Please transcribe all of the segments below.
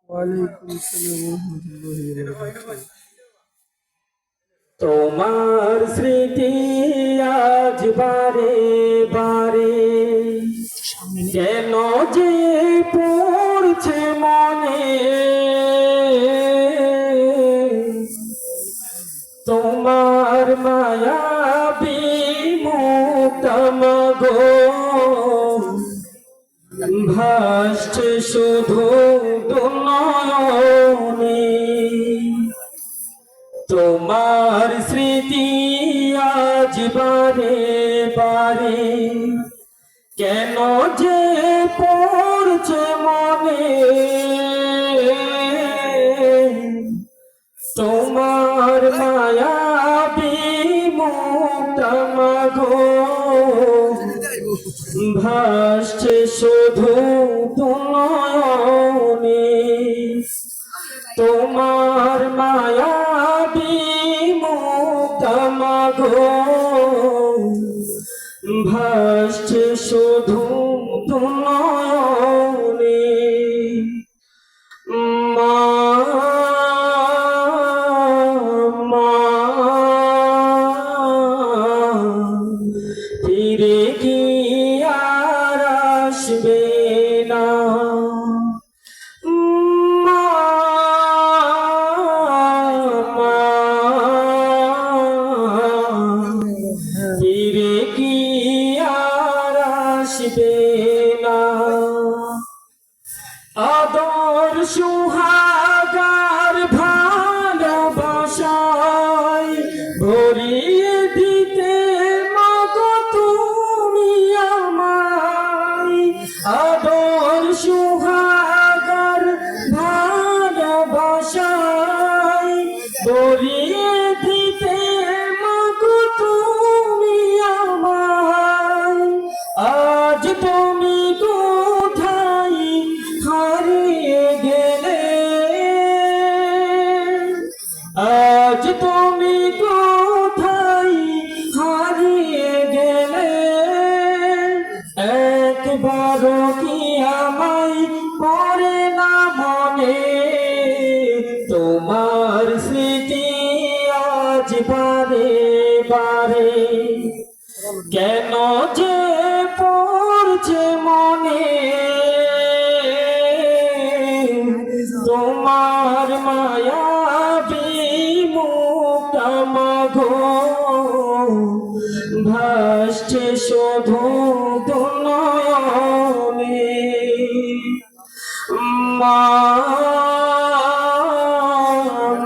ওয়ালাইকুম আসসালাম ওয়া রাহমাতুল্লাহি ওয়া বারাকাতুহু। তোমার স্মৃতি আজ বারে বারে কেন যে পড়ছে মনে, তোমার মায়া বিমুক্তম গো ভাসছে শুধু দুনয়নে। তোমার স্মৃতি আজ বারে বারে কেন যে পড়ছে মনে, তোমার মায়া বিমুক্তম গো ভাসছে শুধু দুনয়নে। তোমার মায়া বিমুক্তম গো ভাসছে শুধু দুনয়নে। মা মা ফিরে কি আর আসবে না, মা মা ফিরে কি আর আসবে না। আদর সুহাগার ভালোবাসায় ভরিয়ে দিতে মাগো তুমি আমায়। আদর সুহাগার ভালোবাসায় ভরিয়ে দিতে মাগো তুমি আমায়। আজ তুমি কোথায় হারিয়ে গেলে, আজ তুমি কোথায় হারিয়ে গেলে, একবারও কি আমায় পড়ে না মনে। তোমার স্মৃতি আজ বারে বারে কেন যে পড়ছে মনে, তোমার মায়া বিমুক্তম গো ভাসছে শুধু দুনয়নে। মা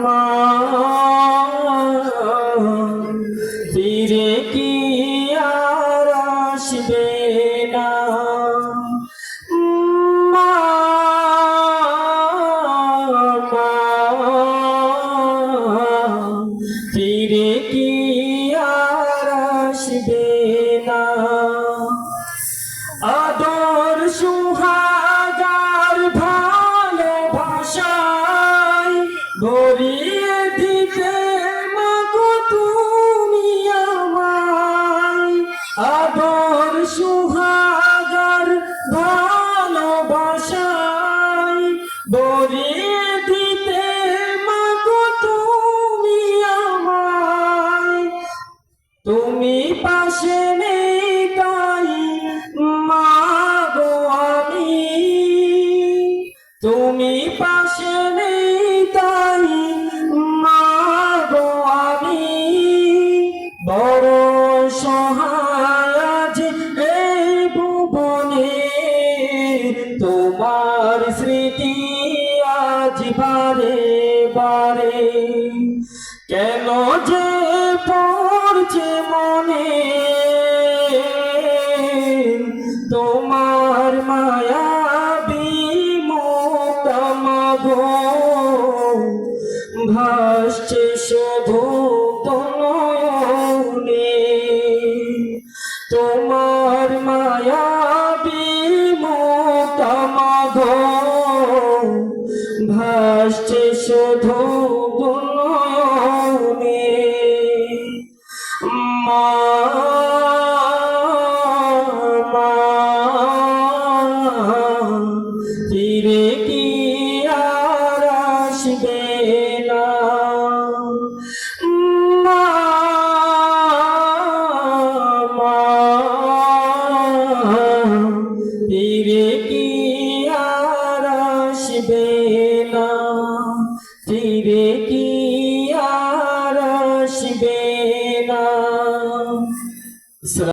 মা ফিরে কি আর আসবে না, মা মা ফিরে কি আর আসবে না। আদর সুহাগার ভালোবাসায় ভরিয়ে দিতে মাগো তুমি আমায়। আদর সুহাগার ভালোবাসায় ভরিয়ে দিতে মাগো তুমি আমায়। তুমি পাশে নেই তাই মাগো আমি, তুমি পাশে নেই তাই মাগো আমি। বড় সহায় আজ এই ভুবনে, তোমার স্মৃতি আজ বারে বারে কেন যে পড়ছে মনে। তোমার মায়া বিমুক্তম গো ভাসছে শুধু দুনয়নে। তোমার মায়া বিমুক্তম গো ভাসছে শুধু দুনয়নে। মা মা ফিরে কি ফিরে কি আর আসবে না।